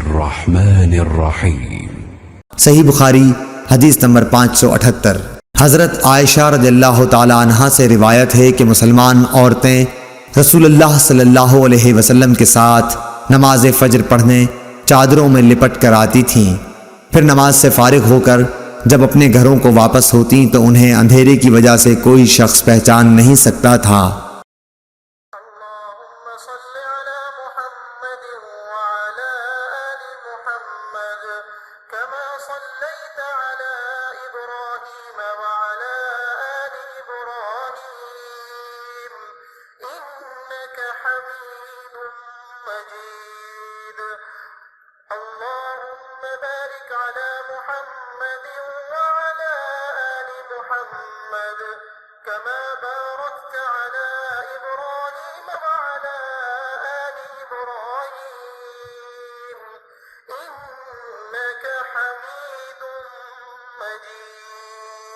الرحمن الرحیم۔ صحیح بخاری حدیث نمبر 578۔ حضرت عائشہ رضی اللہ تعالی عنہا سے روایت ہے کہ مسلمان عورتیں رسول اللہ صلی اللہ علیہ وسلم کے ساتھ نماز فجر پڑھنے چادروں میں لپٹ کر آتی تھیں، پھر نماز سے فارغ ہو کر جب اپنے گھروں کو واپس ہوتیں تو انہیں اندھیرے کی وجہ سے کوئی شخص پہچان نہیں سکتا تھا۔ اللهم صل على محمد وعلى آل محمد كما صليت على إبراهيم وعلى آل إبراهيم إنك حميد مجيد اللهم بارك على محمد وعلى آل محمد كما باركت على إبراهيم وعلى آل إبراهيم إنك حميد مجيد